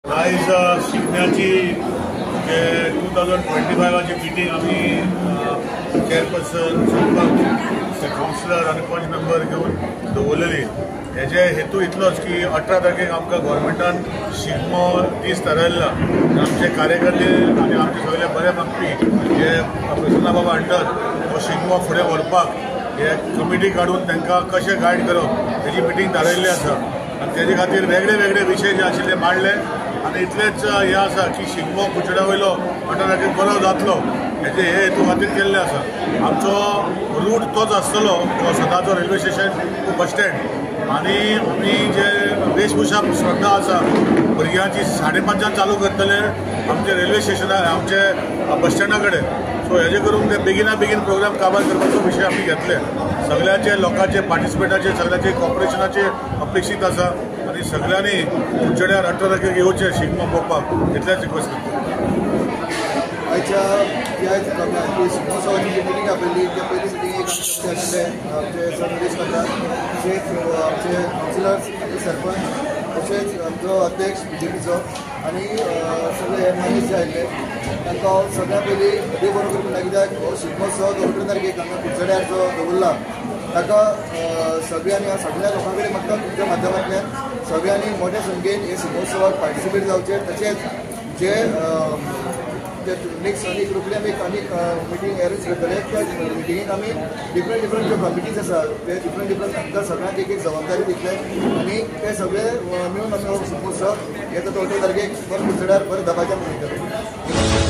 आयज शिगम्याची 2025ची मिटींग आम्ही chairperson counsellor आणि पंच मेंबर घेऊन दवरलेली। हेजे हेतू इतलोच की 18 तारखेक आमकां गव्हर्मेंटान शिगमो दीस थारायल्ला। आमचे कार्यकर्ते आणि आमचे सगळे बरे मागपी जे प्रसन्ना बाबा अंडर हो शिगमो फुडें व्हरपाक हे कमिटी काडून तांकां कशें गायड करप हेची मिटींग थारायल्ली आसा आणि तेजे खातीर वेगळे वेगळे विशय जे आशिल्ले मांडले आणि इतलेच हे आसा की शिगमो कुचड्या वयलो 18 तारखेक बरो जातलो हेजे हे हेतू खातीर केल्ले आसा। आमचो रूट तोच आसतलो जो सदांचो railway station to bus stand आणि आमी जे वेशभूषा स्पर्धा आसा भुरग्यांची 5:30 चालू करतले आमचे रेल्वे स्टेशनार आमचे बस स्टँडा कडेन। सो हेजे करून ते बेगिना बेगीन प्रोग्राम काबार करपाचो विशय आमी घेतले। सगळ्याचे लोकांचे पार्टिसिपेटाचे सगळ्याचे कॉपरेशनाचे अपेक्षीत आसा आणि सगळ्यांनी कुचड्यार 18 तारखेक येवचे शिगमो पळोवपाक इतलेंच रिक्वेस्ट करता। आयच्या शिगमोत्सवाची जी मिटींग आपली त्या पयली मिटींगेक आशिल्ले आमचे सरदेश करता तशेंच आमचे काउन्सिलर्स आनी सरपंच तशेंच आमचो अध्यक्ष बीजेपीचो आनी सगळे मनीस जे आयिल्ले तांकां सगळ्यां पयलीं देव बरो करूं म्हणटा कित्याक हो शिगमोत्सव 18 तारखेक हांगा कुचड्यार जो दवरला ताका सगळ्यांनी सगळ्या लोकां कडेन म्हाका तुमच्या माध्यमांतल्यान सगळ्यांनी मोठ्या संख्येन हे शिगमोत्सवाक पार्टिसिपेट जावचे। तशेंच जे नेक्स्ट आनीक रोखडी आमी आनीक मिटींग अरेंज करतले त्या मिटींगेक आमी डिफरंट ज्यो कमिटीज आसा ते डिफरंट तांकां सगळ्यांक एक जबाबदारी दितले आनी ते सगळे मिळून आमी हो शिगमोत्सव येता 18 तारखेक बरो कुचड्यार बरो दबाज्यान मनयतले।